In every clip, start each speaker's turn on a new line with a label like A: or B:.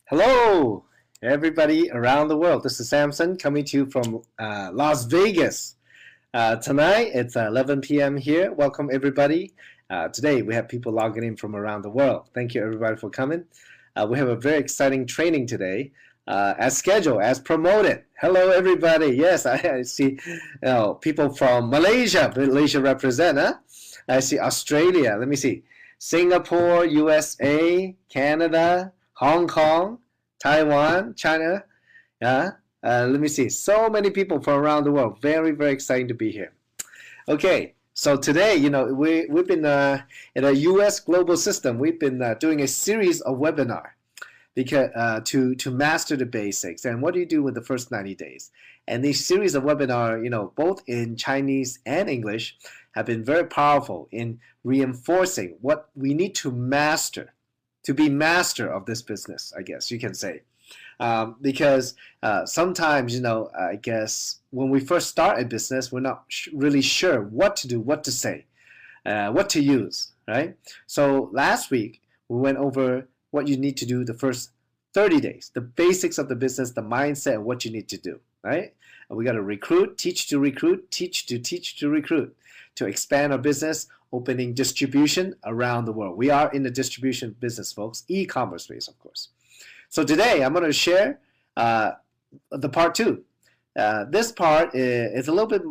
A: Hello, everybody around the world. This is Samson coming to you from Las Vegas. Tonight, it's 11 p.m. here. Welcome, everybody. Today, we have people logging in from around the world. Thank you, everybody, for coming. We have a very exciting training today, as scheduled, as promoted. Hello, everybody. Yes, I see people from Malaysia. Malaysia represent, huh? I see Australia. Let me see. Singapore, USA, Canada, Hong Kong, Taiwan, China. Let me see. So many people from around the world. Very, very exciting to be here. Okay, so today, we've been in a U.S. global system. We've been doing a series of webinar because to master the basics. And what do you do with the first 90 days? And these series of webinar, both in Chinese and English, have been very powerful in reinforcing what we need to master, to be master of this business, I guess you can say. Because sometimes, I guess when we first start a business, we're not really sure what to do, what to say, what to use, right? So last week, we went over what you need to do the first 30 days, the basics of the business, the mindset, and what you need to do, right? And we got to recruit, teach to recruit, teach to recruit, to expand our business, opening distribution around the world. We are in the distribution business, folks, e-commerce space, of course. So today, I'm going to share the part two. This part is a little bit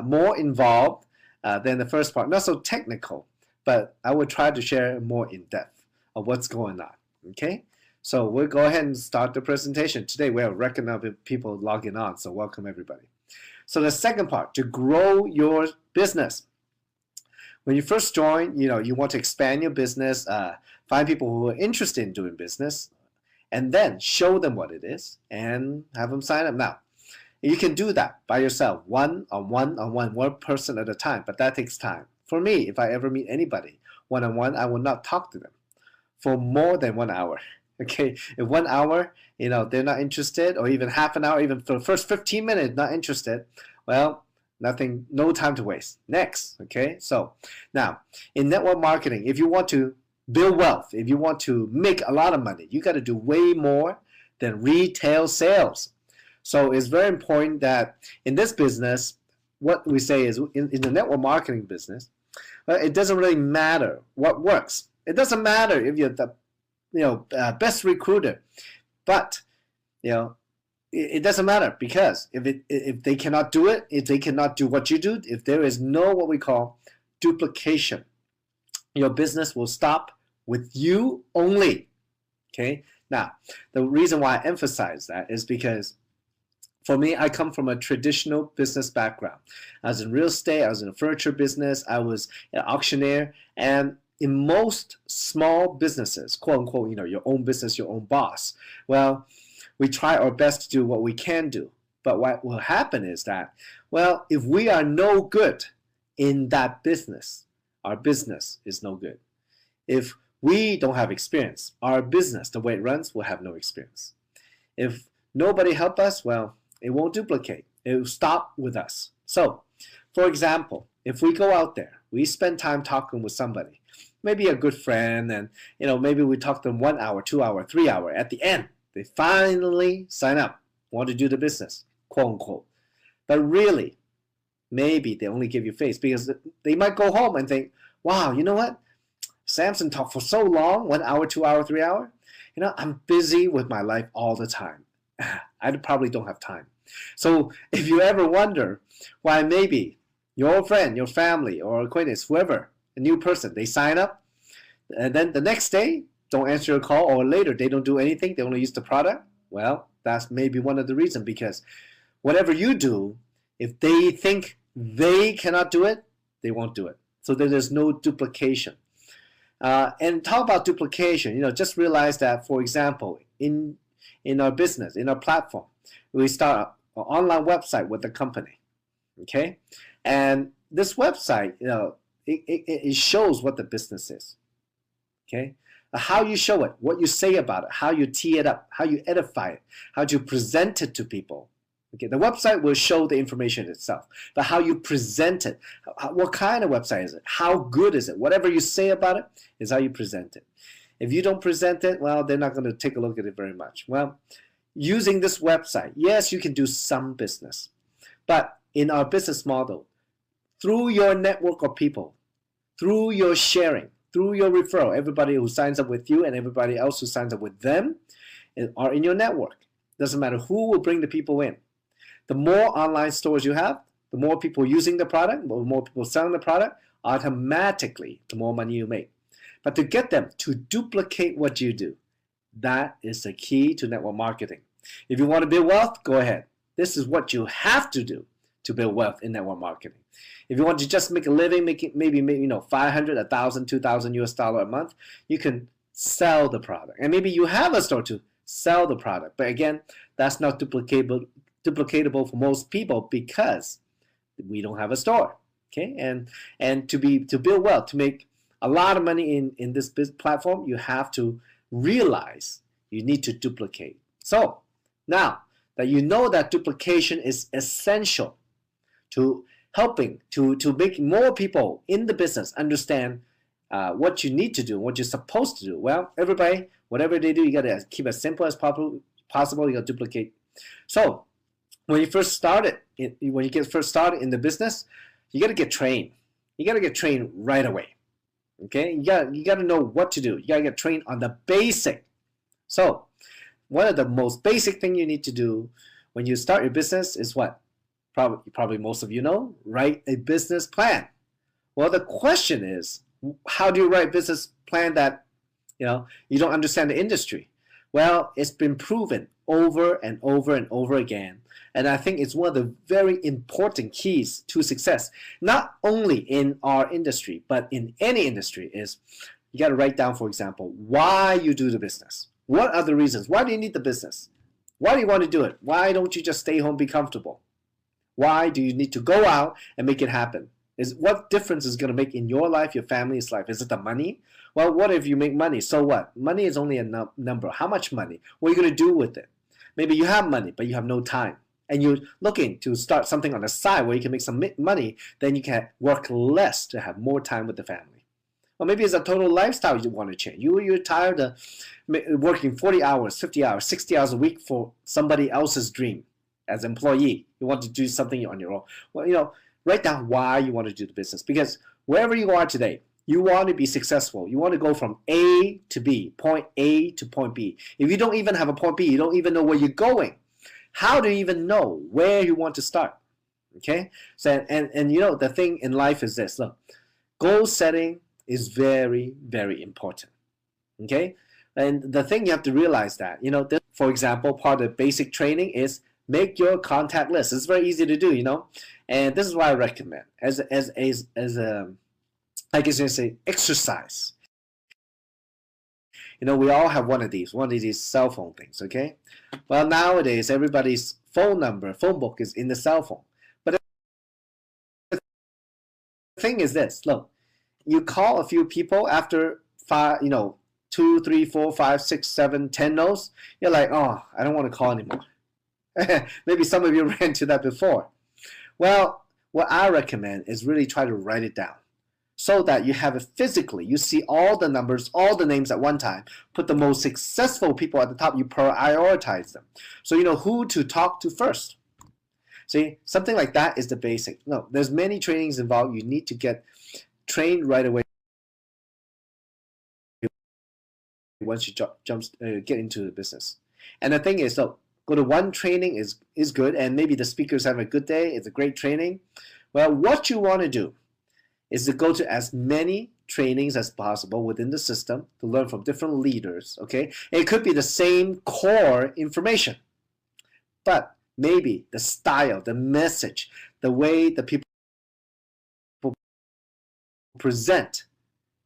A: more involved than the first part. Not so technical, but I will try to share more in depth of what's going on. Okay? So we'll go ahead and start the presentation. Today, we have a record number of people logging on, so welcome everybody. So the second part, to grow your business. When you first join, you want to expand your business, find people who are interested in doing business, and then show them what it is and have them sign up. Now, you can do that by yourself, one person at a time, but that takes time. For me, if I ever meet anybody one-on-one, I will not talk to them for more than 1 hour. Okay, if 1 hour, they're not interested, or even half an hour, even for the first 15 minutes, not interested, well, nothing, no time to waste. Next, okay? So now, in network marketing, if you want to build wealth, if you want to make a lot of money, you got to do way more than retail sales. So it's very important that in this business, what we say is in the network marketing business, it doesn't really matter what works. It doesn't matter if you're the best recruiter, but it doesn't matter, because if they cannot do it, if they cannot do what you do, if there is no what we call duplication, your business will stop with you only. Okay. Now, the reason why I emphasize that is because for me, I come from a traditional business background. I was in real estate, I was in a furniture business, I was an auctioneer, and in most small businesses, quote unquote, your own business, your own boss, well, we try our best to do what we can do. But what will happen is that, well, if we are no good in that business, our business is no good. If we don't have experience, our business, the way it runs, will have no experience. If nobody help us, well, it won't duplicate. It will stop with us. So, for example, if we go out there, we spend time talking with somebody, maybe a good friend, and maybe we talk to them 1 hour, 2 hour, 3 hour. At the end, they finally sign up, want to do the business, quote unquote. But really, maybe they only give you face, because they might go home and think, wow, you know what? Samson talked for so long, 1 hour, 2 hour, 3 hour. I'm busy with my life all the time. I probably don't have time. So if you ever wonder why maybe your friend, your family, or acquaintance, whoever, a new person, they sign up, and then the next day, don't answer your call, or later they don't do anything, they only use the product, well, that's maybe one of the reasons, because whatever you do, if they think they cannot do it, they won't do it. So there's no duplication. And talk about duplication, just realize that, for example, in our business, in our platform, we start an online website with the company, okay? And this website, it shows what the business is, okay? How you show it, what you say about it, how you tee it up, how you edify it, how you present it to people. Okay, the website will show the information itself, but how you present it, what kind of website is it, how good is it, whatever you say about it is how you present it. If you don't present it, well, they're not going to take a look at it very much. Well, using this website, yes, you can do some business. But in our business model, through your network of people, through your sharing, through your referral, everybody who signs up with you and everybody else who signs up with them are in your network. Doesn't matter who will bring the people in. The more online stores you have, the more people using the product, the more people selling the product, automatically the more money you make. But to get them to duplicate what you do, that is the key to network marketing. If you want to build wealth, go ahead. This is what you have to do to build wealth in network marketing. If you want to just make a living, maybe 500, 1,000, 2,000 US dollar a month, you can sell the product. And maybe you have a store to sell the product. But again, that's not duplicatable for most people because we don't have a store. Okay, and to build wealth, to make a lot of money in this platform, you have to realize you need to duplicate. So now that you know that duplication is essential to helping to make more people in the business understand what you need to do, what you're supposed to do. Well, everybody, whatever they do, you got to keep it as simple as possible. You got to duplicate. So when you get first started in the business, you got to get trained. You got to get trained right away. Okay, you got to know what to do. You got to get trained on the basic. So one of the most basic thing you need to do when you start your business is what? Probably most of you know, write a business plan. Well, the question is, how do you write a business plan that you don't understand the industry? Well, it's been proven over and over and over again. And I think it's one of the very important keys to success, not only in our industry, but in any industry, is you got to write down, for example, why you do the business. What are the reasons? Why do you need the business? Why do you want to do it? Why don't you just stay home, be comfortable? Why do you need to go out and make it happen? What difference is going to make in your life, your family's life? Is it the money? Well, what if you make money? So what? Money is only a number. How much money? What are you going to do with it? Maybe you have money, but you have no time. And you're looking to start something on the side where you can make some money, then you can work less to have more time with the family. Or maybe it's a total lifestyle you want to change. You're tired of working 40 hours, 50 hours, 60 hours a week for somebody else's dream as an employee. You want to do something on your own. Well, write down why you want to do the business. Because wherever you are today, you want to be successful. You want to go from A to B, point A to point B. If you don't even have a point B, you don't even know where you're going. How do you even know where you want to start? Okay? So and the thing in life is this. Look, goal setting is very, very important. Okay? And the thing you have to realize that, this, for example, part of the basic training is make your contact list. It's very easy to do, And this is what I recommend as I guess you say exercise. We all have one of these cell phone things, okay? Well, nowadays, everybody's phone book is in the cell phone. But the thing is this, look, you call a few people after 5, 2, 3, 4, 5, 6, 7, 10 no's, you're like, oh, I don't want to call anymore. Maybe some of you ran into that before. Well, what I recommend is really try to write it down, so that you have it physically. You see all the numbers, all the names at one time. Put the most successful people at the top. You prioritize them. So you know who to talk to first. See, something like that is the basic. No, there's many trainings involved. You need to get trained right away once you get into the business. And the thing is, so go to one training is good, and maybe the speakers have a good day. It's a great training. Well, what you want to do is to go to as many trainings as possible within the system to learn from different leaders, okay? And it could be the same core information, but maybe the style, the message, the way the people present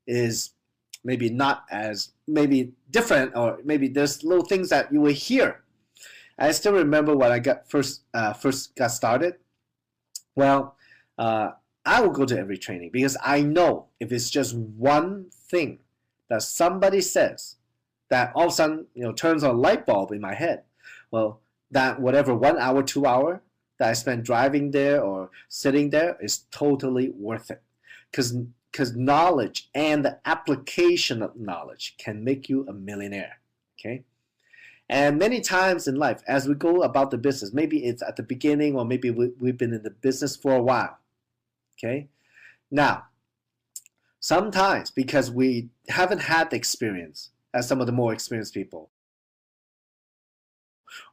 A: is maybe not as, maybe different, or maybe there's little things that you will hear. I still remember when I first got started. Well, I will go to every training because I know if it's just one thing that somebody says that all of a sudden turns on a light bulb in my head, well, that whatever 1 hour, 2 hour that I spend driving there or sitting there is totally worth it. Because because knowledge and the application of knowledge can make you a millionaire. Okay. And many times in life, as we go about the business, maybe it's at the beginning or maybe we've been in the business for a while. Okay. Now, sometimes because we haven't had the experience as some of the more experienced people,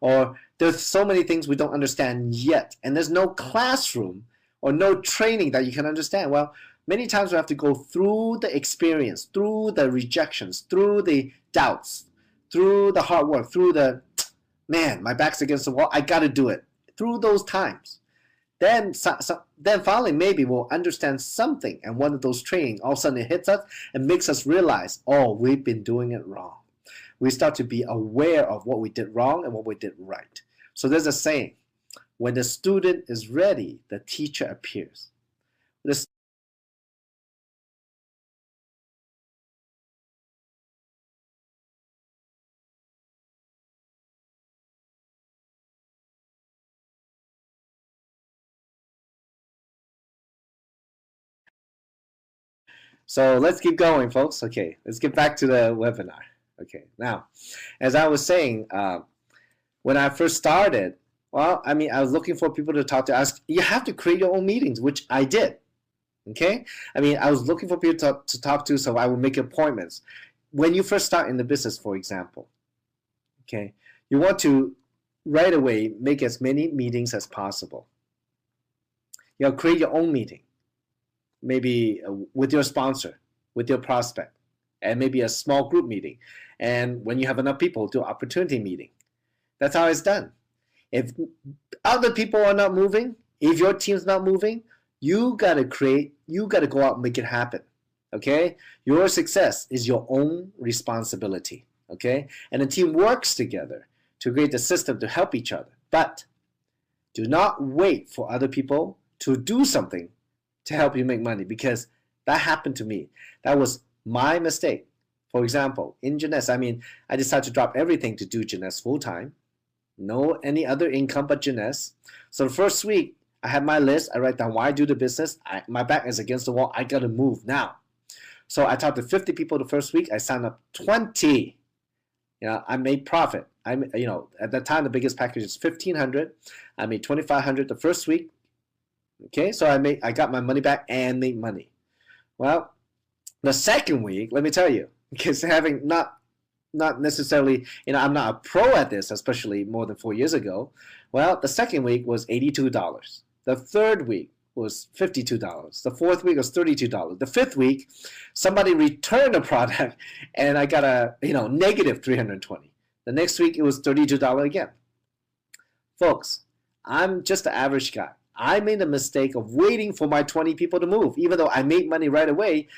A: or there's so many things we don't understand yet, and there's no classroom or no training that you can understand. Well, many times we have to go through the experience, through the rejections, through the doubts, through the hard work, through the, man, my back's against the wall, I got to do it. Through those times. Then finally maybe we'll understand something, and one of those training, all of a sudden it hits us and makes us realize, oh, we've been doing it wrong. We start to be aware of what we did wrong and what we did right. So there's a saying, when the student is ready, the teacher appears. So let's keep going, folks. Okay, let's get back to the webinar. Okay, now, as I was saying, when I first started, well, I mean, I was looking for people to talk to. You have to create your own meetings, which I did. Okay, I mean, I was looking for people to talk to, so I would make appointments. When you first start in the business, for example, okay, you want to right away make as many meetings as possible. You know, create your own meeting, maybe with your sponsor, with your prospect, and maybe a small group meeting. And when you have enough people, do opportunity meeting. That's how it's done. If other people are not moving, if your team's not moving, you gotta go out and make it happen. Okay? Your success is your own responsibility. Okay? And the team works together to create the system to help each other. But do not wait for other people to do something to help you make money, because that happened to me. That was my mistake. For example, in Jeunesse, I mean, I decided to drop everything to do Jeunesse full time. No any other income but Jeunesse. So the first week, I had my list. I write down why I do the business. My back is against the wall. I got to move now. So I talked to 50 people the first week. I signed up 20. You know, I made profit. You know, at that time, the biggest package is $1,500. I made $2,500 the first week. Okay, so I got my money back and made money. Well, the second week, let me tell you, because having not necessarily, you know, I'm not a pro at this, especially more than 4 years ago. Well, the second week was $82. The third week was $52. The fourth week was $32. The fifth week, somebody returned a product and I got a, you know, negative $320. The next week it was $32 again. Folks, I'm just an average guy. I made a mistake of waiting for my 20 people to move. Even though I made money right away,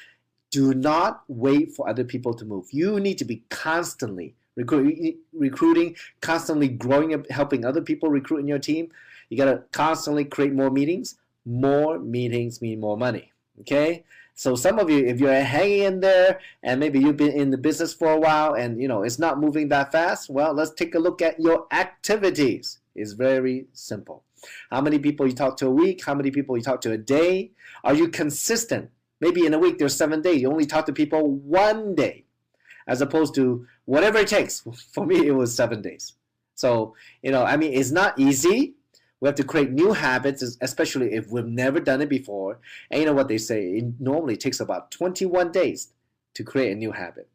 A: do not wait for other people to move. You need to be constantly recruiting, constantly growing, helping other people recruit in your team. You got to constantly create more meetings. More meetings mean more money. Okay? So some of you, if you're hanging in there and maybe you've been in the business for a while and you know it's not moving that fast, well, let's take a look at your activities. It's very simple. How many people you talk to a week? How many people you talk to a day? Are you consistent? Maybe in a week there's 7 days. You only talk to people 1 day, as opposed to whatever it takes. For me, it was 7 days. So, you know, I mean, it's not easy. We have to create new habits, especially if we've never done it before. And you know what they say? It normally takes about 21 days to create a new habit.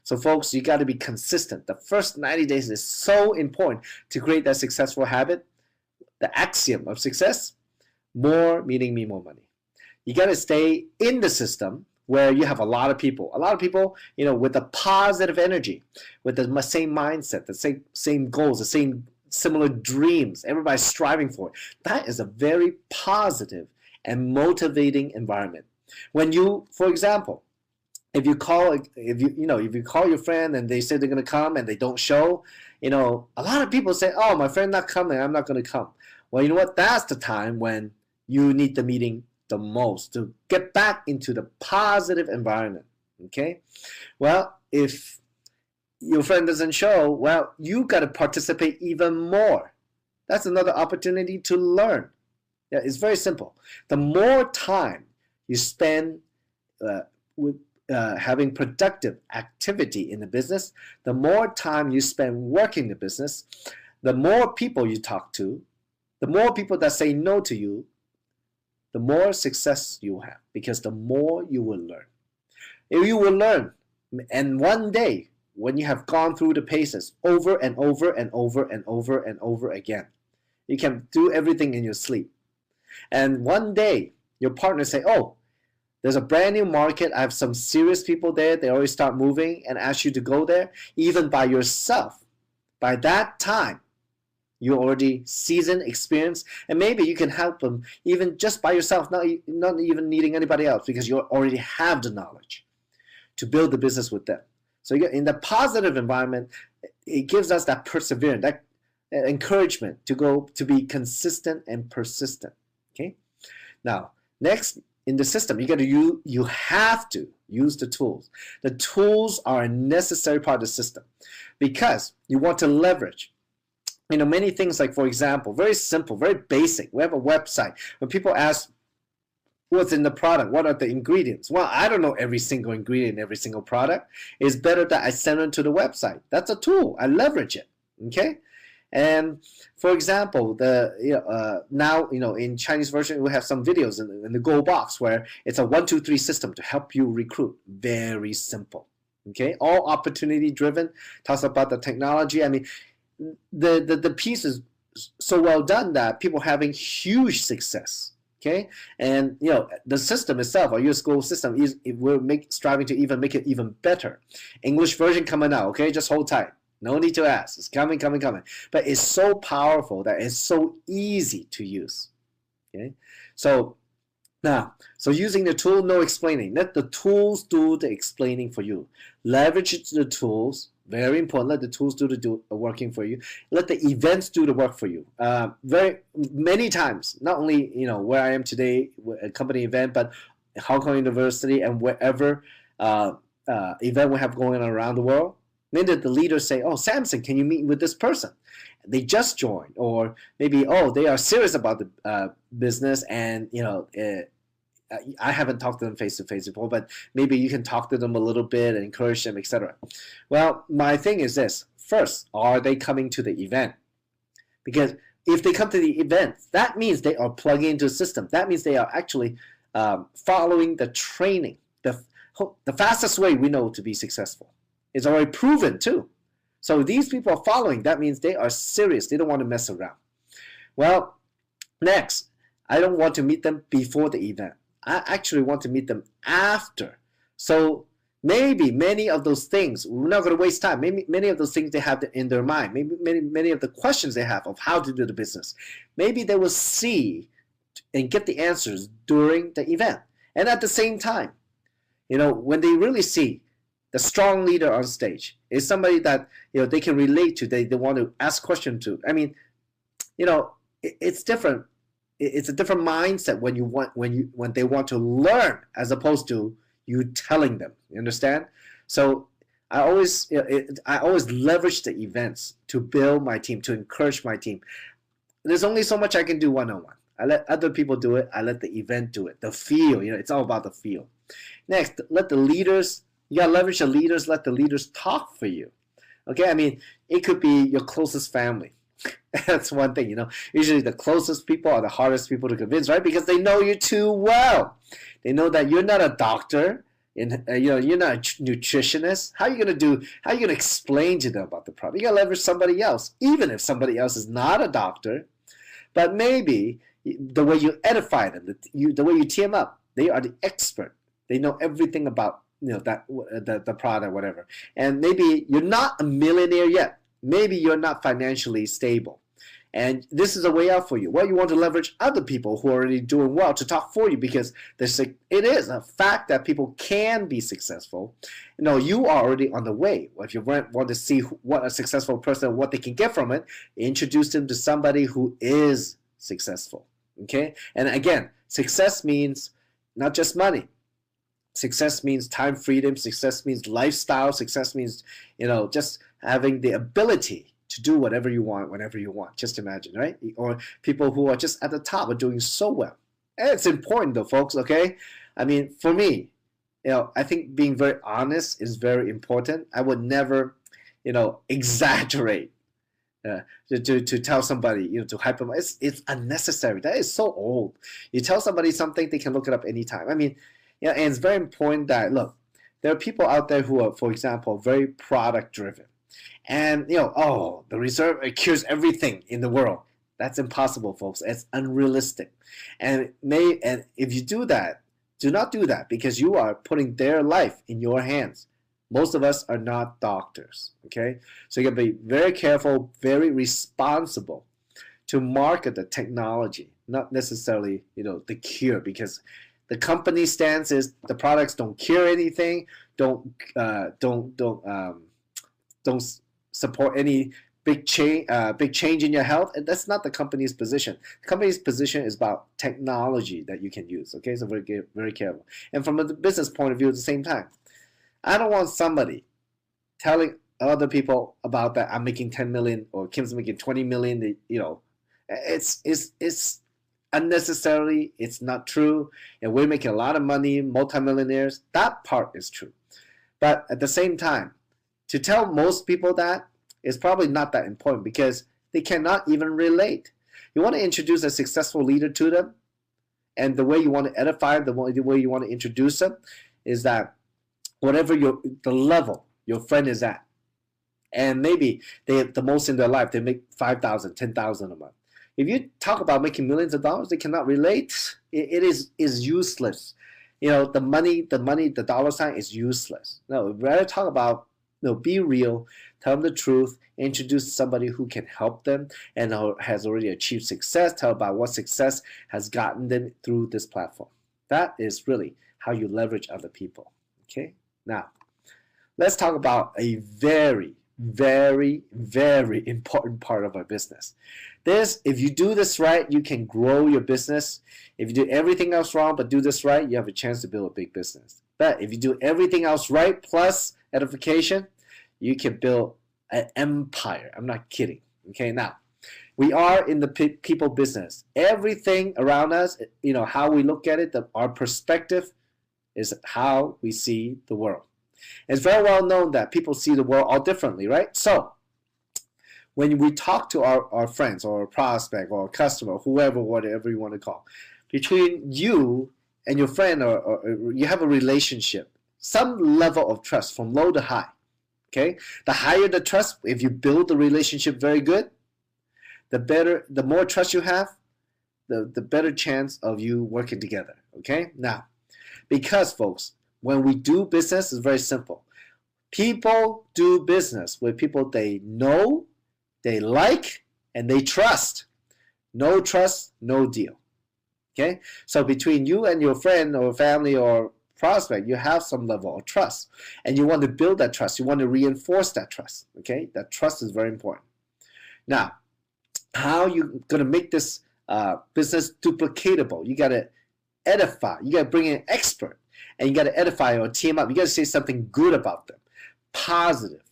A: So folks, you got to be consistent. The first 90 days is so important to create that successful habit. The axiom of success, more meaning me more money. You got to stay in the system where you have a lot of people, you know, with a positive energy, with the same mindset, the same goals, the same similar dreams. Everybody's striving for it. That is a very positive and motivating environment. When you, for example, if you call your friend and they say they're going to come and they don't show, you know, a lot of people say, oh, my friend not coming, I'm not going to come. Well, you know what? That's the time when you need the meeting the most to get back into the positive environment. Okay? Well, if your friend doesn't show, well, you got to participate even more. That's another opportunity to learn. Yeah, it's very simple. The more time you spend having productive activity in the business, the more time you spend working the business, the more people you talk to, the more people that say no to you, the more success you have, because the more you will learn. If you will learn, and one day, when you have gone through the paces over and over and over and over and over again, you can do everything in your sleep. And one day, your partner say, oh, there's a brand new market. I have some serious people there. They always start moving and ask you to go there, even by yourself. By that time, you're already seasoned, experienced, and maybe you can help them even just by yourself, not even needing anybody else, because you already have the knowledge to build the business with them. So in the positive environment, it gives us that perseverance, that encouragement to be consistent and persistent. Okay. Now, next, in the system, you have to use the tools. The tools are a necessary part of the system because you want to leverage, many things, like, for example, very simple, very basic. We have a website. When people ask what's in the product, what are the ingredients? Well, I don't know every single ingredient in every single product. It's better that I send them to the website. That's a tool. I leverage it. Okay. And for example, now in Chinese version we have some videos in the Go box where it's a 1, 2, 3 system to help you recruit. Very simple. Okay, all opportunity driven. Talks about the technology. I mean, the piece is so well done that people are having huge success. Okay, and the system itself, our USGS system, we're striving to even make it even better. English version coming out. Okay, just hold tight. No need to ask. It's coming. But it's so powerful that it's so easy to use. Okay? So using the tool, no explaining. Let the tools do the explaining for you. Leverage the tools. Very important. Let the tools do the working for you. Let the events do the work for you. Very many times, not only where I am today, a company event, but Hong Kong University and wherever event we have going on around the world. Maybe the leaders say, oh, Samson, can you meet with this person? They just joined. Or maybe, oh, they are serious about the business, and I haven't talked to them face-to-face before, but maybe you can talk to them a little bit and encourage them, etc. Well, my thing is this. First, are they coming to the event? Because if they come to the event, that means they are plugging into the system. That means they are actually following the training. The fastest way we know to be successful. It's already proven too. So these people are following. That means they are serious. They don't want to mess around. Well, next, I don't want to meet them before the event. I actually want to meet them after. So maybe many of those things, we're not going to waste time. Maybe many of those things they have in their mind. Maybe many of the questions they have of how to do the business. Maybe they will see and get the answers during the event. And at the same time, when they really see the strong leader on stage is somebody that they can relate to, they want to ask questions to. I mean, it's different. It's a different mindset when they want to learn as opposed to you telling them. You understand? So I always leverage the events to build my team, to encourage my team. There's only so much I can do one-on-one. I let other people do it. I let the event do it. The feel, it's all about the feel. Next, let the leaders. You gotta leverage the leaders, let the leaders talk for you. Okay, I mean, it could be your closest family. That's one thing, Usually the closest people are the hardest people to convince, right? Because they know you too well. They know that you're not a doctor, and you're not a nutritionist. How are you gonna explain to them about the problem? You gotta leverage somebody else, even if somebody else is not a doctor. But maybe the way you edify them, the way you team them up, they are the expert. They know everything about the product, whatever. And maybe you're not a millionaire yet. Maybe you're not financially stable. And this is a way out for you. Well, you want to leverage other people who are already doing well to talk for you, because it is a fact that people can be successful. You are already on the way. If you want to see what a successful person, what they can get from it, introduce them to somebody who is successful. Okay? And again, success means not just money. Success means time freedom. Success means lifestyle. Success means, just having the ability to do whatever you want, whenever you want. Just imagine, right? Or people who are just at the top are doing so well. And it's important though, folks, okay? I mean, for me, I think being very honest is very important. I would never, exaggerate to tell somebody, to hyper. It's unnecessary. That is so old. You tell somebody something, they can look it up anytime. I mean, and it's very important that look, there are people out there who are, for example, very product driven, and oh, the reserve it cures everything in the world. That's impossible, folks. It's unrealistic, and if you do that, do not do that because you are putting their life in your hands. Most of us are not doctors, okay? So you gotta be very careful, very responsible to market the technology, not necessarily, the cure, because the company stance is the products don't cure anything, don't support any big change in your health, and that's not the company's position. The company's position is about technology that you can use. Okay, so very careful. And from a business point of view, at the same time, I don't want somebody telling other people about that I'm making 10 million or Kim's making 20 million. It's unnecessarily. It's not true, and we're making a lot of money, multimillionaires. That part is true, but at the same time, to tell most people that is probably not that important because they cannot even relate. You want to introduce a successful leader to them, and the way you want to edify them, the way you want to introduce them is that whatever the level your friend is at, and maybe they have the most in their life, they make 5,000, 10,000 a month. If you talk about making millions of dollars, they cannot relate. It is useless. The money, the dollar sign is useless. No, we'd rather talk about, be real, tell them the truth, introduce somebody who can help them and has already achieved success, tell about what success has gotten them through this platform. That is really how you leverage other people. Okay, now let's talk about a very, very, very important part of our business. If you do this right, you can grow your business. If you do everything else wrong but do this right, you have a chance to build a big business. But if you do everything else right plus edification, you can build an empire. I'm not kidding. Okay, now we are in the people business. Everything around us, how we look at it, our perspective is how we see the world. It's very well known that people see the world all differently, right? So when we talk to our friends or a prospect or a customer, whoever, whatever you want to call, between you and your friend or you have a relationship, some level of trust from low to high. Okay, the higher the trust, if you build the relationship very good, the more trust you have, the better chance of you working together. Okay, now, because folks, when we do business, it's very simple. People do business with people they know, they like, and they trust. No trust, no deal. Okay, so between you and your friend or family or prospect, you have some level of trust, and you want to build that trust. You want to reinforce that trust. Okay, that trust is very important. Now, how you going to make this business duplicatable? You got to edify. You got to bring in an expert, and you got to edify or team up. You got to say something good about them, positive.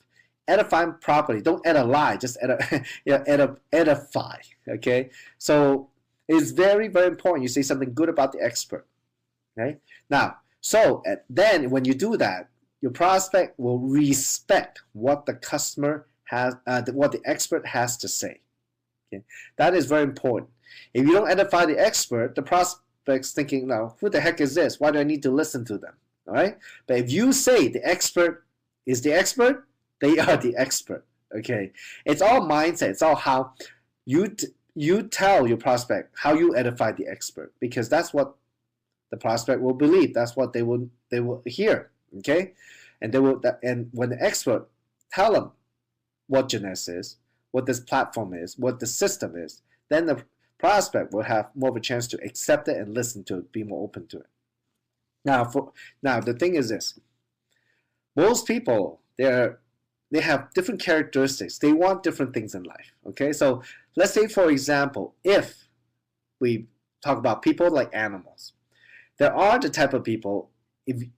A: Edify them properly. Don't add a lie. Just edify. Okay, so it's very, very important. You say something good about the expert. Okay, now. So then when you do that, your prospect will respect what the customer has, what the expert has to say. Okay? That is very important. If you don't edify the expert, the prospect's thinking, no, who the heck is this? Why do I need to listen to them? All right? But if you say the expert is the expert, they are the expert. Okay? It's all mindset. It's all how you tell your prospect how you edify the expert, because that's what the prospect will believe. That's what they will hear. Okay, and when the expert tell them what Genes is, what this platform is, what the system is, then the prospect will have more of a chance to accept it and listen to it, be more open to it. Now the thing is this: most people they have different characteristics. They want different things in life. Okay, so let's say, for example, if we talk about people like animals. There are the type of people, do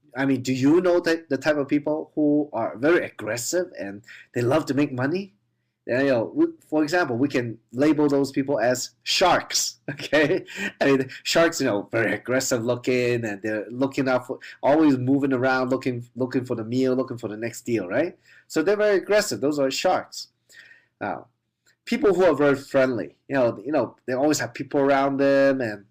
A: you know the type of people who are very aggressive and they love to make money? And, for example, we can label those people as sharks. Okay, I mean, sharks, very aggressive looking, and they're looking out for, always moving around, looking for the meal, looking for the next deal, right? So they're very aggressive. Those are sharks. Now, people who are very friendly, they always have people around them, and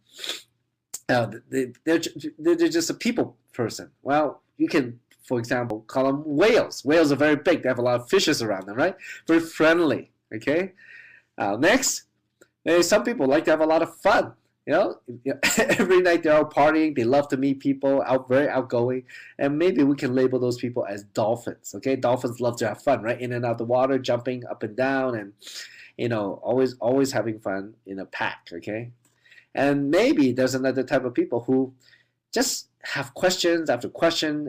A: they're just a people person. Well, you can, for example, call them whales. Whales are very big. They have a lot of fishes around them, right? Very friendly. Okay. Next, some people like to have a lot of fun. Every night they're out partying. They love to meet people, very outgoing, and maybe we can label those people as dolphins. Okay, dolphins love to have fun, right? In and out the water, jumping up and down, and always having fun in a pack. Okay, and maybe there's another type of people who just have questions after question,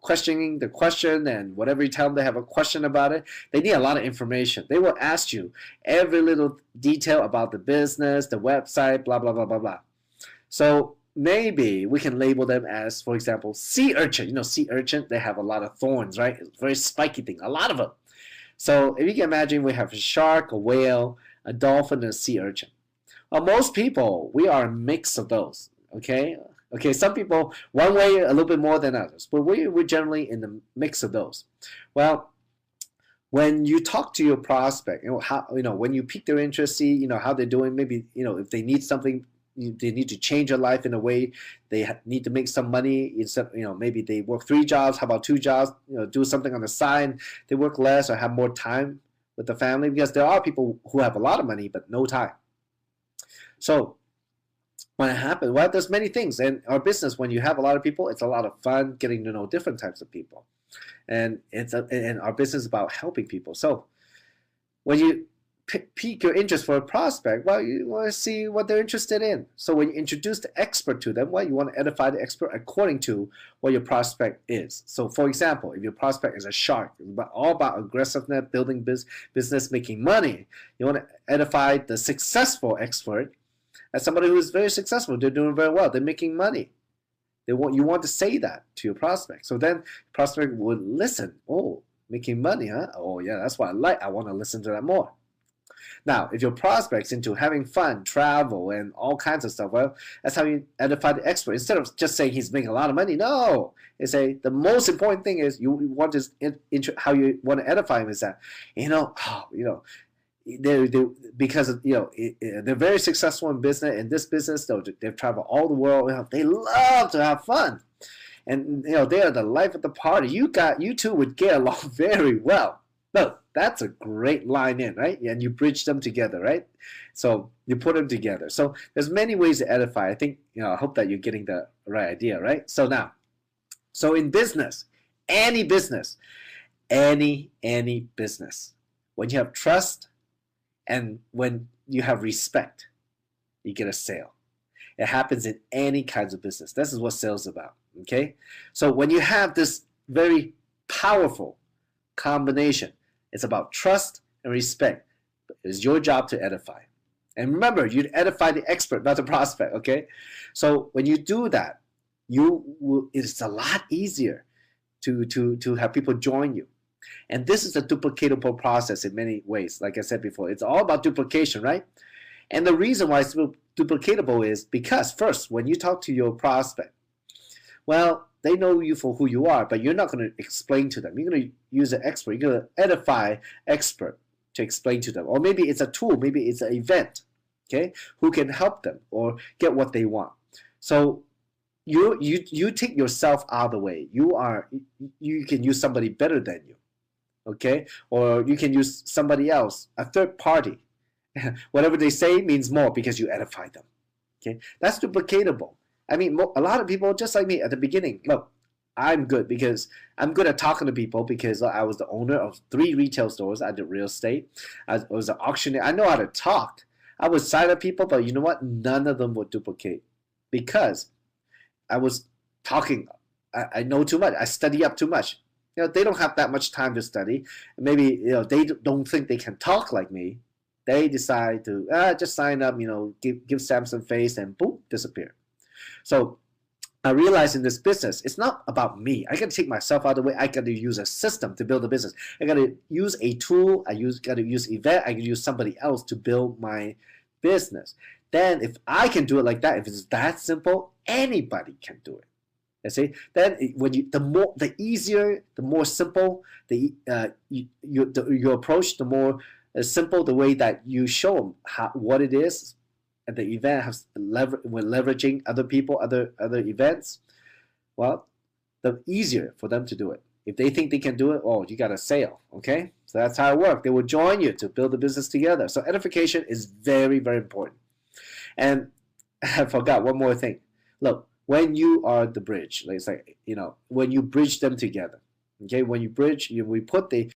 A: questioning the question, and whatever you tell them they have a question about it, they need a lot of information. They will ask you every little detail about the business, the website, blah, blah, blah, blah, blah. So maybe we can label them as, for example, sea urchin. Sea urchin, they have a lot of thorns, right? It's a very spiky thing, a lot of them. So if you can imagine, we have a shark, a whale, a dolphin, and a sea urchin. Well, most people, we are a mix of those, okay? Okay, some people one way a little bit more than others, but we're generally in the mix of those. Well, when you talk to your prospect, when you pique their interest, see, how they're doing, maybe, if they need something, they need to change their life in a way, they need to make some money, instead, maybe they work 3 jobs, how about 2 jobs, do something on the side, they work less or have more time with the family, because there are people who have a lot of money but no time. So when it happens, well, there's many things in our business. When you have a lot of people, it's a lot of fun getting to know different types of people, and and our business is about helping people. So when you pique your interest for a prospect, well, you want to see what they're interested in. So when you introduce the expert to them, well, you want to edify the expert according to what your prospect is. So for example, if your prospect is a shark, all about aggressiveness, building business, making money, you want to edify the successful expert as somebody who is very successful. They're doing very well. They're making money. You want to say that to your prospect. So then prospect would listen. Oh, making money, huh? Oh, yeah, that's what I like. I want to listen to that more. Now, if your prospect's into having fun, travel, and all kinds of stuff, well, that's how you edify the expert. Instead of just saying he's making a lot of money, no. You say the most important thing is you want to, how you want to edify him is that, because they're very successful in business. In this business, they've traveled all the world. They love to have fun, and they are the life of the party. You two would get along very well. No, that's a great line in, right? And you bridge them together, right? So you put them together. So there's many ways to edify. I think I hope that you're getting the right idea, right? So now, in business, any business, any business, when you have trust and when you have respect, you get a sale. It happens in any kinds of business. This is what sales is about, okay? So when you have this very powerful combination, it's about trust and respect. It's your job to edify. And remember, you edify the expert, not the prospect, okay? So when you do that, it's a lot easier to have people join you. And this is a duplicatable process in many ways. Like I said before, it's all about duplication, right? And the reason why it's duplicatable is because, first, when you talk to your prospect, well, they know you for who you are, but you're not going to explain to them. You're going to use an expert. You're going to edify expert to explain to them. Or maybe it's a tool. Maybe it's an event, okay, who can help them or get what they want. So you take yourself out of the way. You can use somebody better than you, okay? Or you can use somebody else, a third party. Whatever they say means more because you edify them, okay? That's duplicatable. I mean, a lot of people, just like me at the beginning, look, I'm good because I'm good at talking to people because I was the owner of 3 retail stores. I did real estate. I was an auctioneer. I know how to talk. I would sign up people, but you know what? None of them would duplicate because I was talking. I know too much. I study up too much. They don't have that much time to study. Maybe they don't think they can talk like me. They decide to just sign up. Give Sam some face and boom, disappear. So I realized in this business, it's not about me. I got to take myself out of the way. I got to use a system to build a business. I got to use a tool. Got to use event. I can use somebody else to build my business. Then if I can do it like that, if it's that simple, anybody can do it. I see. Then when the easier, the more simple your approach, the more simple the way that you show them what it is. At the event has when leveraging other people, other events, well, the easier for them to do it. If they think they can do it, oh, you got a sale, okay? So that's how it works. They will join you to build the business together. So edification is very, very important. And I forgot one more thing. Look, when you are the bridge, it's like, when you bridge them together, okay? When you bridge, we put the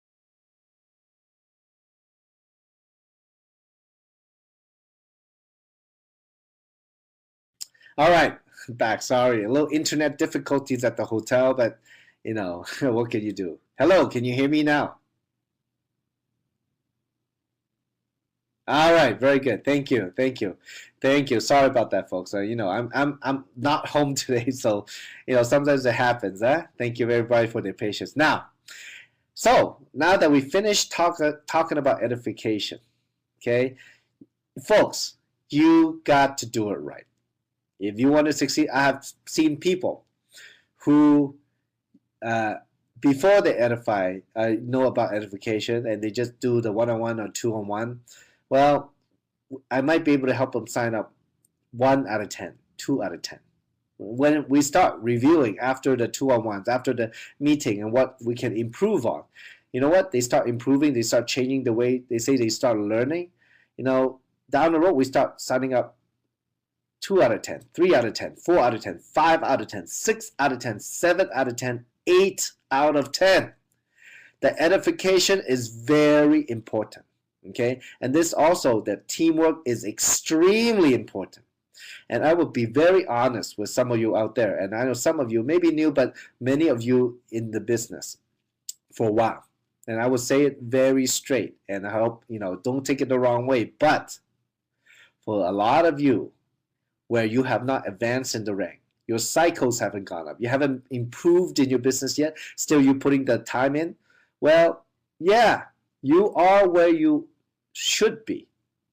A: All right, back. Sorry, a little internet difficulties at the hotel, but what can you do? Hello, can you hear me now? All right, very good. Thank you, thank you, thank you. Sorry about that, folks. I'm not home today, so sometimes it happens. Thank you everybody for their patience. Now that we finished talking about edification, okay, folks, you got to do it right. If you want to succeed, I have seen people who, before they edify, know about edification and they just do the one-on-one or two-on-one. Well, I might be able to help them sign up 1 out of 10, 2 out of 10. When we start reviewing after the two-on-ones, after the meeting and what we can improve on, you know what? They start improving, they start changing the way they say they start learning. Down the road, we start signing up 2 out of 10, 3 out of 10, 4 out of 10, 5 out of 10, 6 out of 10, 7 out of 10, 8 out of 10. The edification is very important, okay? And this also, that teamwork is extremely important. And I will be very honest with some of you out there, and I know some of you may be new, but many of you in the business for a while. And I will say it very straight, and I hope, don't take it the wrong way, but for a lot of you, where you have not advanced in the rank, your cycles haven't gone up, you haven't improved in your business yet, still you're putting the time in, well, yeah, you are where you should be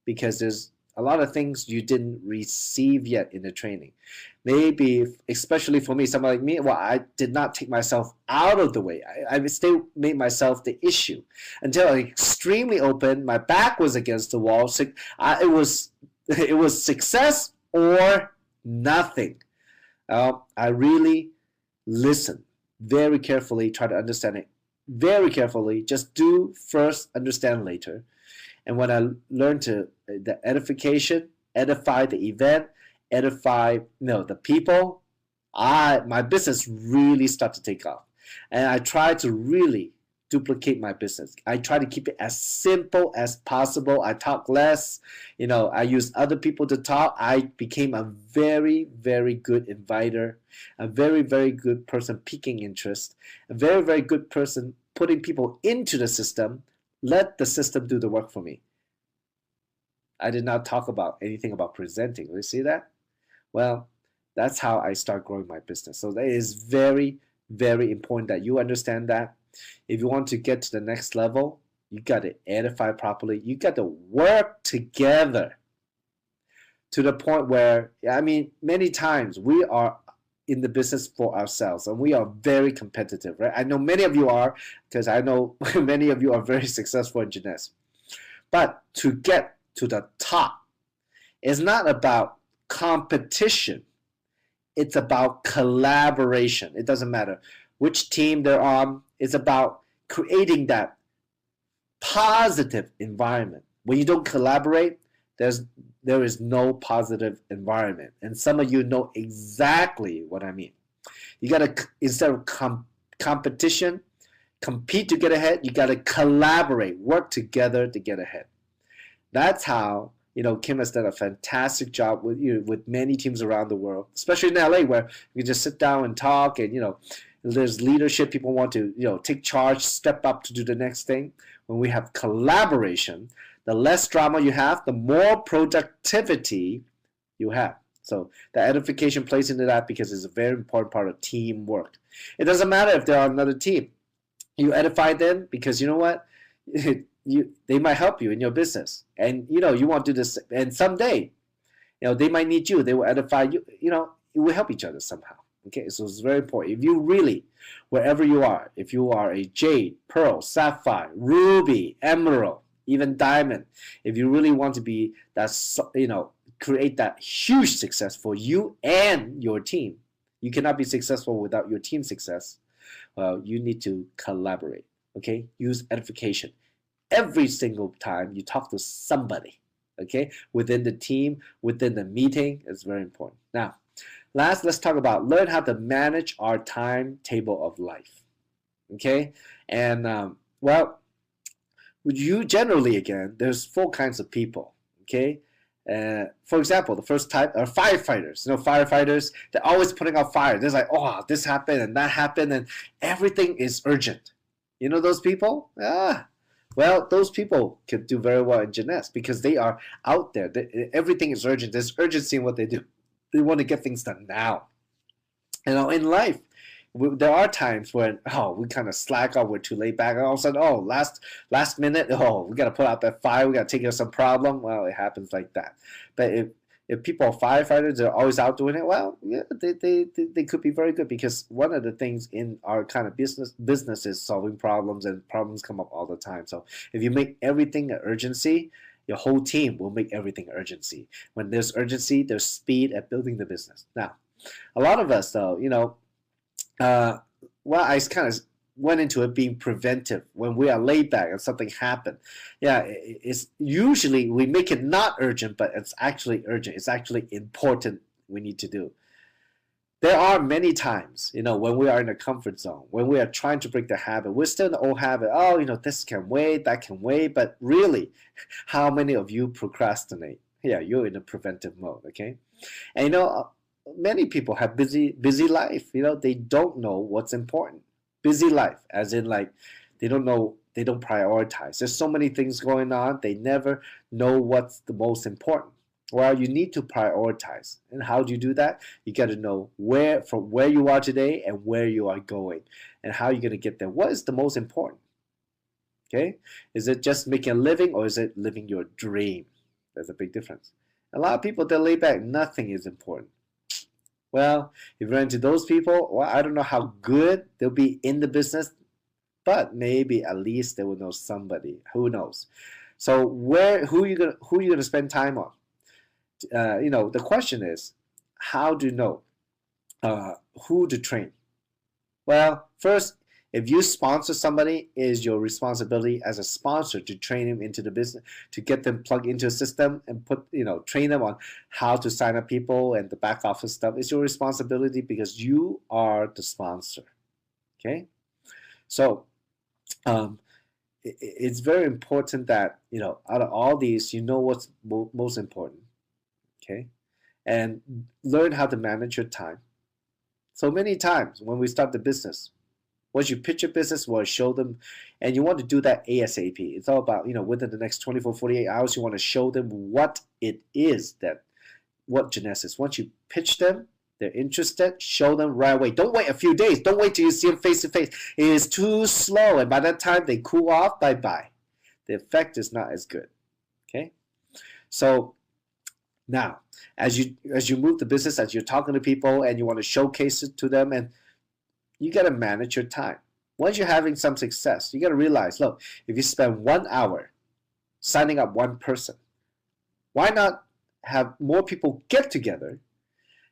A: because there's a lot of things you didn't receive yet in the training. Maybe, especially for me, someone like me, well, I did not take myself out of the way. I still made myself the issue until I extremely open, my back was against the wall. So it was success or nothing. I really listen very carefully, try to understand it very carefully. Just do first, understand later. And when I learned the edification, edify the event, edify the people, my business really started to take off. And I try to really duplicate my business. I try to keep it as simple as possible. I talk less. I use other people to talk. I became a very, very good inviter, a very, very good person piquing interest, a very, very good person putting people into the system. Let the system do the work for me. I did not talk about anything about presenting. You see that? Well, that's how I start growing my business. So that is very, very important that you understand that. If you want to get to the next level, you got to edify properly. You got to work together to the point where, many times we are in the business for ourselves and we are very competitive, right? I know many of you are because I know many of you are very successful engineers. But to get to the top, it's not about competition. It's about collaboration. It doesn't matter which team they're on. It's about creating that positive environment. When you don't collaborate, there is no positive environment. And some of you know exactly what I mean. You got to, instead of competition, compete to get ahead, you got to collaborate, work together to get ahead. That's how, Kim has done a fantastic job with many teams around the world, especially in LA, where you can just sit down and talk and, there's leadership. People want to, take charge, step up to do the next thing. When we have collaboration, the less drama you have, the more productivity you have. So the edification plays into that because it's a very important part of teamwork. It doesn't matter if they're on another team. You edify them because you know what? They might help you in your business. And you know, you want to do this, and someday, you know, they might need you. They will edify you. You know, it will help each other somehow. Okay, so it's very important. If you really, wherever you are, if you are a jade, pearl, sapphire, ruby, emerald, even diamond, if you really want to be that, you know, create that huge success for you and your team, you cannot be successful without your team success. Well, you need to collaborate. Okay, use edification every single time you talk to somebody. Okay, within the team, within the meeting, it's very important. Now, last, let's talk about learn how to manage our timetable of life. Okay, and well, you generally, again, there's four kinds of people. Okay, for example, the first type are firefighters. You know, firefighters, they're always putting out fire. They're like, oh, this happened and that happened, and everything is urgent. You know those people? Well, those people could do very well in gymnastics because they are out there. Everything is urgent. There's urgency in what they do. They want to get things done now. You know, in life, there are times when we kind of slack off, we're too laid back, and all of a sudden, last minute, we got to put out that fire, we got to take care of some problem. Well, it happens like that. But if people are firefighters, they're always out doing it. Well, yeah, they could be very good because one of the things in our kind of business is solving problems, and problems come up all the time. So if you make everything an urgency, your whole team will make everything urgency. When there's urgency, there's speed at building the business. Now, a lot of us, though, you know, I kind of went into it being preventive. When we are laid back and something happened, it's usually we make it not urgent, but it's actually urgent. It's actually important. We need to do. There are many times, you know, when we are in a comfort zone, when we are trying to break the habit, we're still in the old habit. Oh, you know, this can wait, that can wait. But really, how many of you procrastinate? Yeah, you're in a preventive mode. Okay, and you know, many people have busy life. You know, they don't know what's important. Busy life, as in like they don't know, they don't prioritize. There's so many things going on. They never know what's the most important. Well, you need to prioritize. And how do you do that? You got to know from where you are today and where you are going and how you're going to get there. What is the most important? Okay? Is it just making a living or is it living your dream? There's a big difference. A lot of people, they lay back. Nothing is important. Well, if you run into those people, well, I don't know how good they'll be in the business, but maybe at least they will know somebody. Who knows? So who are you gonna spend time on? You know, the question is, how do you know who to train? Well, first, if you sponsor somebody, it is your responsibility as a sponsor to train them into the business, to get them plugged into a system and train them on how to sign up people and the back office stuff. It's your responsibility because you are the sponsor. Okay, so it's very important that, you know, out of all these, you know what's most important. Okay, and learn how to manage your time. So many times when we start the business, once you pitch your business, you want to show them, and you want to do that ASAP. It's all about, you know, within the next 24, 48 hours, you want to show them what it is what Genesis. Once you pitch them, they're interested, show them right away. Don't wait a few days. Don't wait till you see them face to face. It is too slow, and by that time, they cool off, bye-bye. The effect is not as good, okay? So now, as you move the business, as you're talking to people and you want to showcase it to them, and you got to manage your time. Once you're having some success, you got to realize, look, if you spend 1 hour signing up one person, why not have more people get together,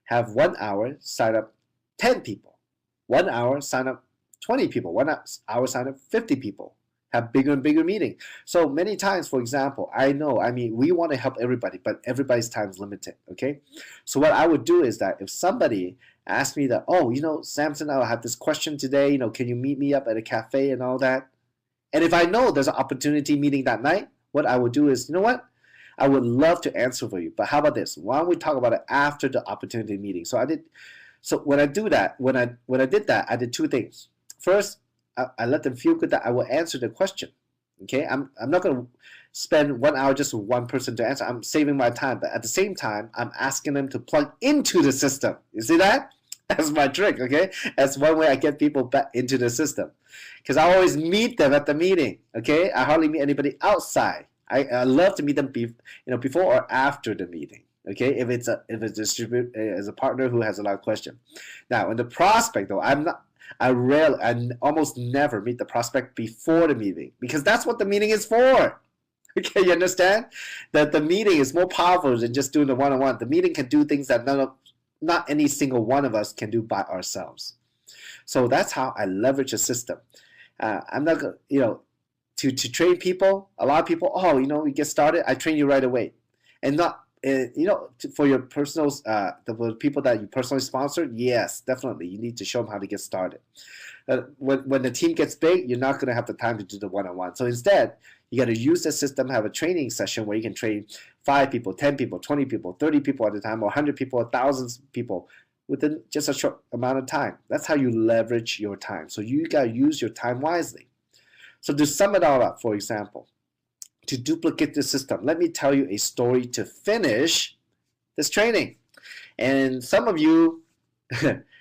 A: have 1 hour sign up 10 people, 1 hour sign up 20 people, 1 hour sign up 50 people, have bigger and bigger meeting. So many times, for example, we want to help everybody, but everybody's time is limited, okay? So what I would do is that if somebody asked me that, oh, you know, Samson, I'll have this question today, you know, can you meet me up at a cafe and all that? And if I know there's an opportunity meeting that night, what I would do is, you know what? I would love to answer for you, but how about this? Why don't we talk about it after the opportunity meeting? So when I did that, I did two things. First, I let them feel good that I will answer the question. Okay, I'm not going to spend 1 hour just with one person to answer. I'm saving my time, but at the same time, I'm asking them to plug into the system. You see that? That's my trick, okay? That's one way I get people back into the system. Because I always meet them at the meeting, okay? I hardly meet anybody outside. I love to meet them before or after the meeting, okay? If it's a partner who has a lot of questions. Now, in the prospect, though, I almost never meet the prospect before the meeting because that's what the meeting is for. Okay, you understand? That the meeting is more powerful than just doing the one-on-one. The meeting can do things that not any single one of us can do by ourselves. So that's how I leverage a system. I'm not going to train people. A lot of people, we get started, I train you right away. And not, for your personal, the people that you personally sponsor, yes, definitely. You need to show them how to get started. When the team gets big, you're not going to have the time to do the one-on-one. So instead, you got to use the system, have a training session where you can train 5 people, 10 people, 20 people, 30 people at a time, or 100 people, or thousands of people within just a short amount of time. That's how you leverage your time. So you got to use your time wisely. So to sum it all up, for example, to duplicate the system, let me tell you a story to finish this training. And some of you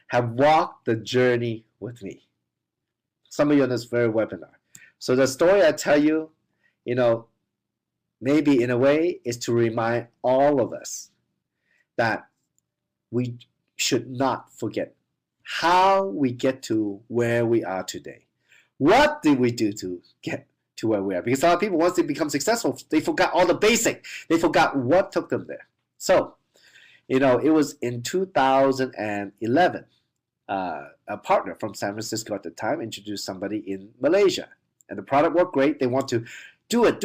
A: have walked the journey with me. Some of you on this very webinar. So the story I tell you, maybe in a way is to remind all of us that we should not forget how we get to where we are today. What did we do to get to where we are? Because a lot of people, once they become successful, they forgot all the basic. They forgot what took them there. So, it was in 2011. A partner from San Francisco at the time introduced somebody in Malaysia. And the product worked great. They want to do it.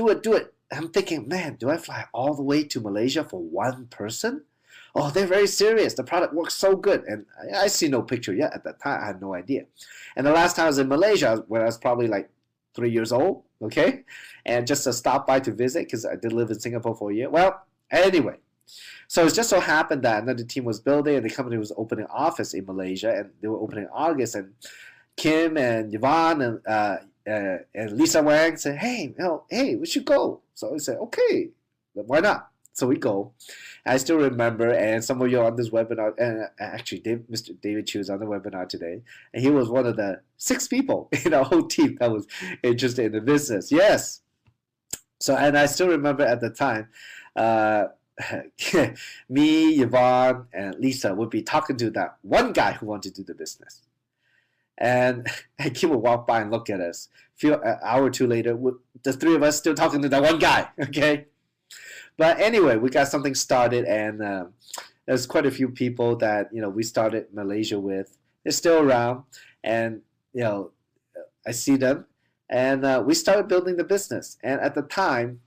A: I'm thinking, man, do I fly all the way to Malaysia for one person? Oh, they're very serious. The product works so good. And I see no picture yet at that time. I had no idea. And the last time I was in Malaysia, when I was probably like 3 years old, okay? And just to stop by to visit, because I did live in Singapore for a year. Well, anyway. So it just so happened that another team was building and the company was opening office in Malaysia, and they were opening in August. And Kim and Yvonne and Lisa Wang said, hey, we should go. So I said, okay, why not? So we go. I still remember, and some of you are on this webinar, and actually Mr. David Chu is on the webinar today, and he was one of the 6 people in our whole team that was interested in the business. Yes. So, and I still remember at the time, me, Yvonne, and Lisa would be talking to that one guy who wanted to do the business. And Kim would walk by and look at us. An hour or two later, the 3 of us still talking to that one guy, okay? But anyway, we got something started, and there's quite a few people that, we started Malaysia with. They're still around, and, I see them. And we started building the business. And at the time,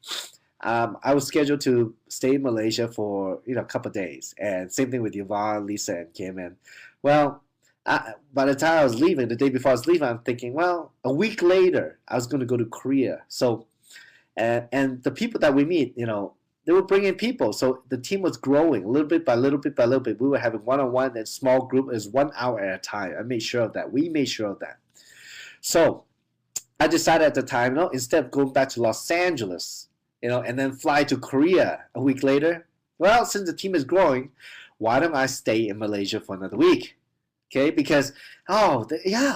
A: I was scheduled to stay in Malaysia for, a couple of days. And same thing with Yvonne, Lisa, and Kim. And, well, by the time I was leaving, the day before I was leaving, I'm thinking, well, a week later, I was going to go to Korea. So, and the people that we meet, they were bringing people. So the team was growing little bit by little bit by little bit. We were having one-on-one and small group is 1 hour at a time. I made sure of that. We made sure of that. So I decided at the time, instead of going back to Los Angeles, and then fly to Korea a week later, well, since the team is growing, why don't I stay in Malaysia for another week? Okay, because, a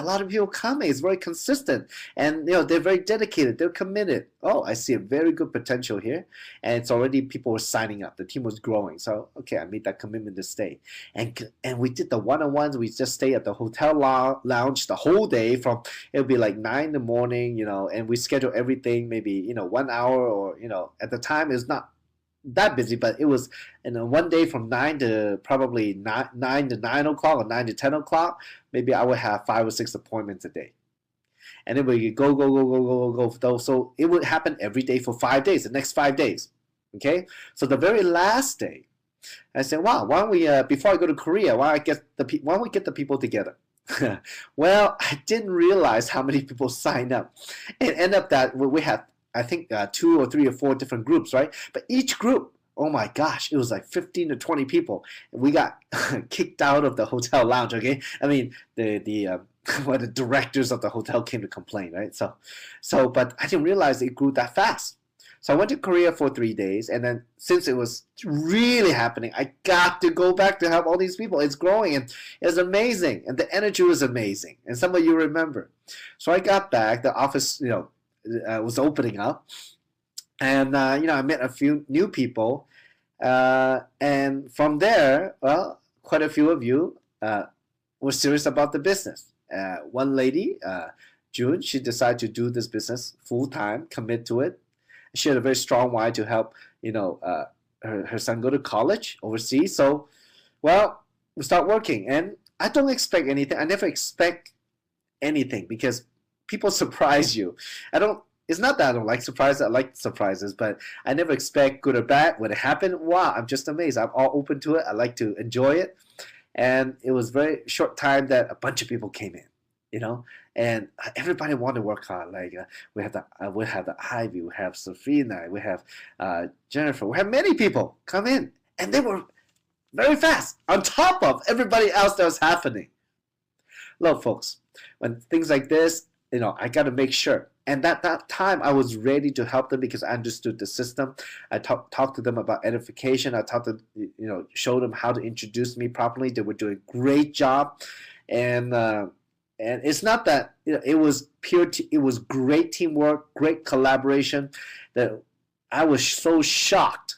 A: lot of people coming. It's very consistent. And, they're very dedicated. They're committed. Oh, I see a very good potential here. And it's already people were signing up. The team was growing. So, okay, I made that commitment to stay. And we did the one-on-ones. We just stayed at the hotel lounge the whole day from, it would be like 9 in the morning, and we scheduled everything maybe, 1 hour or, at the time it was not that busy, but it was one day from 9 to probably 9 to 9 o'clock or 9 to 10 o'clock. Maybe I would have 5 or 6 appointments a day, and it would go. So it would happen every day for 5 days. The next 5 days, okay. So the very last day, I said, "Wow, why don't we before I go to Korea, why don't we get the people together?" Well, I didn't realize how many people signed up. It ended up that we had, I think 2 or 3 or 4 different groups, right? But each group, oh my gosh, it was like 15 to 20 people. We got kicked out of the hotel lounge, okay? I mean, the directors of the hotel came to complain, right? So, but I didn't realize it grew that fast. So I went to Korea for 3 days, and then since it was really happening, I got to go back to help all these people. It's growing, and it's amazing, and the energy was amazing. And some of you remember. So I got back. The office, was opening up, and I met a few new people, and from there, well, quite a few of you were serious about the business. One lady, June, she decided to do this business full time, commit to it. She had a very strong why to help, her son go to college overseas. So, well, we start working, and I don't expect anything. I never expect anything because people surprise you. I don't. It's not that I don't like surprises. I like surprises, but I never expect good or bad. When it happened, wow, I'm just amazed. I'm all open to it. I like to enjoy it, and it was very short time that a bunch of people came in, and everybody wanted to work hard. Like we have the Ivy, we have Safina, we have Jennifer, we have many people come in, and they were very fast on top of everybody else that was happening. Look, folks, when things like this, I got to make sure. And at that time, I was ready to help them because I understood the system. I talked to them about edification. I talked to, show them how to introduce me properly. They were doing a great job, and it's not that it was it was great teamwork, great collaboration. That I was so shocked.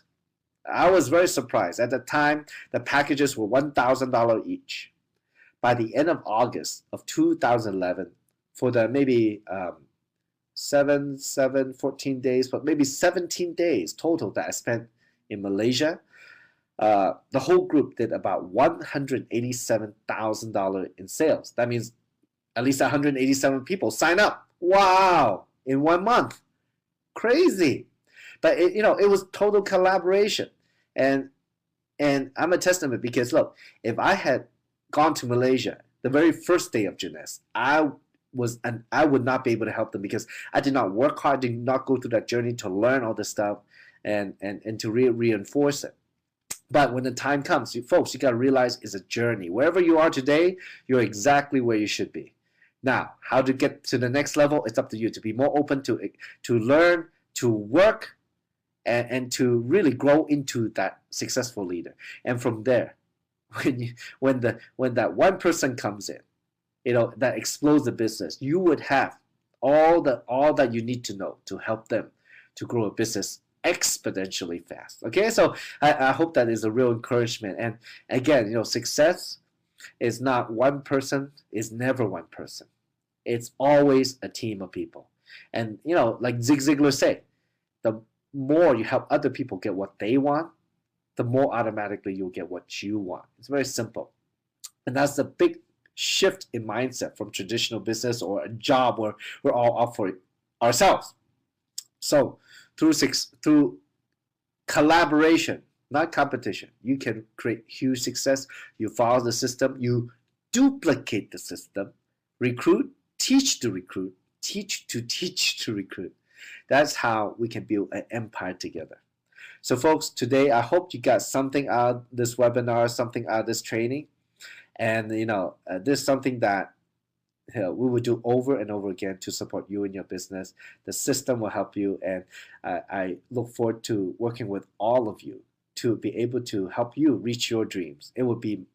A: I was very surprised. At the time, the packages were $1,000 each. By the end of August of 2011, for the maybe 14 days, but maybe 17 days total that I spent in Malaysia, the whole group did about $187,000 in sales. That means at least 187 people sign up. Wow! In 1 month. Crazy. But it was total collaboration. And I'm a testament because look, if I had gone to Malaysia the very first day of Jeunesse, I would not be able to help them because I did not work hard, did not go through that journey to learn all this stuff and to reinforce it. But when the time comes, folks, you got to realize it's a journey. Wherever you are today, you're exactly where you should be. Now, how to get to the next level, it's up to you to be more open to learn, to work, and to really grow into that successful leader. And from there, when that one person comes in, that explodes the business, you would have all that you need to know to help them to grow a business exponentially fast. Okay, so I hope that is a real encouragement. And again, success is not one person, is never one person. It's always a team of people. And like Zig Ziglar said, the more you help other people get what they want, the more automatically you'll get what you want. It's very simple. And that's the big shift in mindset from traditional business or a job where we're all up for it ourselves. So through collaboration, not competition, you can create huge success. You follow the system, you duplicate the system, recruit, teach to recruit, teach to recruit. That's how we can build an empire together. So folks, today I hope you got something out of this webinar, something out of this training. And this is something that we will do over and over again to support you in your business. The system will help you, and I look forward to working with all of you to be able to help you reach your dreams. It would be